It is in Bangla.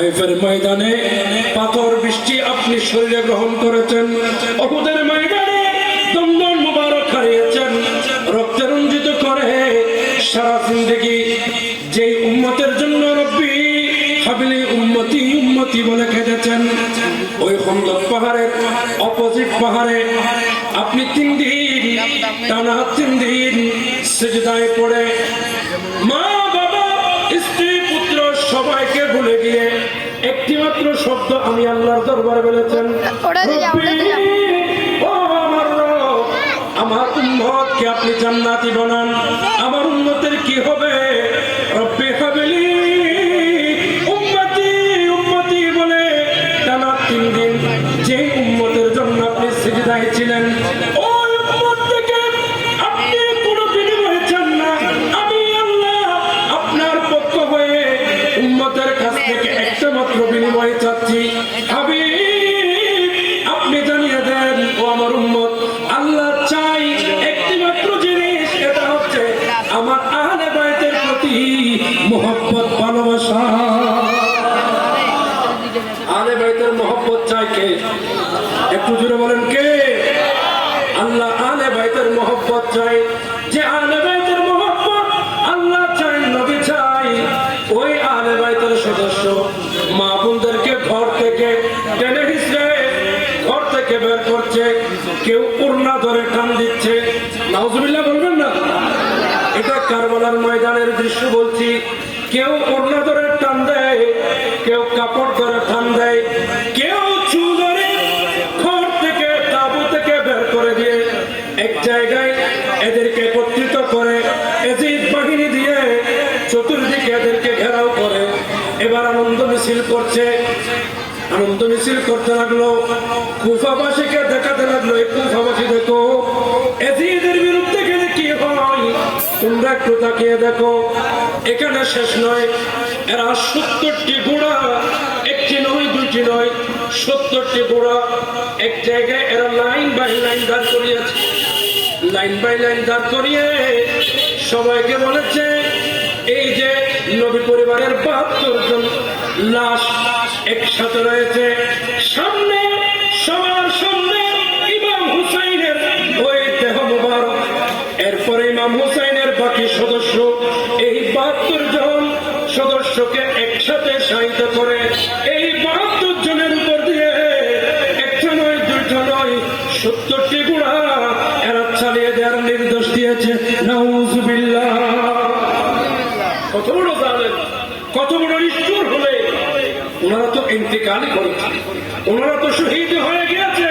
তায়েফের ময়দানে পাথর বৃষ্টি আপনি শরীরে গ্রহণ করেছেন, উহুদের ময়দানে দমদম মুবারক হারিয়েছেন, রক্তে রঞ্জিত করে সারা জিন্দেগি যেই উম্মতের জন্য রব্বি হাবিলি উম্মতি উম্মতি বলে কেঁদেছেন, ওই খন্দক পাহাড়ের অপোজিট পাহাড়ে আপনি 3 দিন টানা 3 দিন সিজদায় পড়ে মা বাবা স্ত্রী পুত্র সবাইকে ভুলে গিয়ে একটি মাত্র শব্দ আমি আল্লাহর দরবারে বলেছেন, ও আমার রব, আমার উম্মতকে আপনি জান্নাতি বানান, আমার উম্মতের কি হবে? রব্বি হাবিলি উম্মতি উম্মতি বলে টানা 3 দিন যে উম্মতের জন্য আপনি সিজদায় ছিলেন, ওই উম্মত থেকে আপনি কোনো বিনিময় চান না। আমি আল্লাহ আপনার পক্ষ হয়ে উম্মতের কাছ থেকে একটা মাত্র বিনিময় চাচ্ছি, হাবিব আপনি জানিয়ে দেন ও আমার উম্মত, আল্লাহ চাই একটি মাত্র জিনিস, এটা হচ্ছে আমার আহলে বাইতের প্রতি মুহাব্বত ভালোবাসা। আহলে বাইতের মুহাব্বত চাই কে? একটু জোরে বলেন কে? আল্লাহ আহলে বাইতের মুহাব্বত চাই। যে আহলে বাইতের মুহাব্বত আল্লাহ চাই, নবী চাই, ওই আহলে বাইতের সদস্য মা বোনদেরকে ঘর থেকে টেনে হিঁচড়ে ঘর থেকে বের করছে, কেউ ওড়না ধরে টান দিচ্ছে, নাউজুবিল্লাহ বলবেন না? এটা কারবালার ময়দানের দৃশ্য বলছি। কেউ ওড়না ধরে টান দেয়, কেউ কাপড় ধরে টান দেয়, কেউ চুল ধরে ঘর থেকে তাঁবু থেকে বের করে দিয়ে এক জায়গায় এদেরকে একত্রিত করে এজিদ বাহিনী দিয়ে চতুর্দিকে এদেরকে ঘেরাও করে এবার আনন্দ মিছিল করছে। আনন্দ মিছিল করতে লাগলো, কুফাবাসীকে দেখাতে লাগলো, এই কুফাবাসী দেখো এজিদের বিরুদ্ধে গেলে কি হয়, তোমরা একটু তাকিয়ে দেখো। এখানে শেষ নয়, এরা 70টি ঘোড়া, একটি নয় দুইটি নয়, 70টি ঘোড়া এক জায়গায় এরা লাইন বাই লাইন দাঁড় করিয়েছে। লাইন বাই লাইন দাঁড় করিয়ে সবাইকে বলেছে, এই যে নবী পরিবারের 72 জন লাশ একসাথে রয়েছে, সামনে সবার সামনে ইমাম হুসাইনের ওই দেহ মুবারক, এরপরে ইমাম হুসাইনের বাকি সদস্য, এই 72 জন সদস্যকে একসাথে শায়িত করে এই 72 জনের উপর দিয়ে একটা নয় দুইটা নয় 70টি ঘোড়া এরা চালিয়ে দেওয়ার নির্দেশ দিয়েছে। নাউজুবিল্লাহ। কত বড় জালেম, কত বড় নিষ্ঠুর হলে! ওনারা তো ইন্তেকাল করেছে, ওনারা তো শহীদ হয়ে গিয়েছে,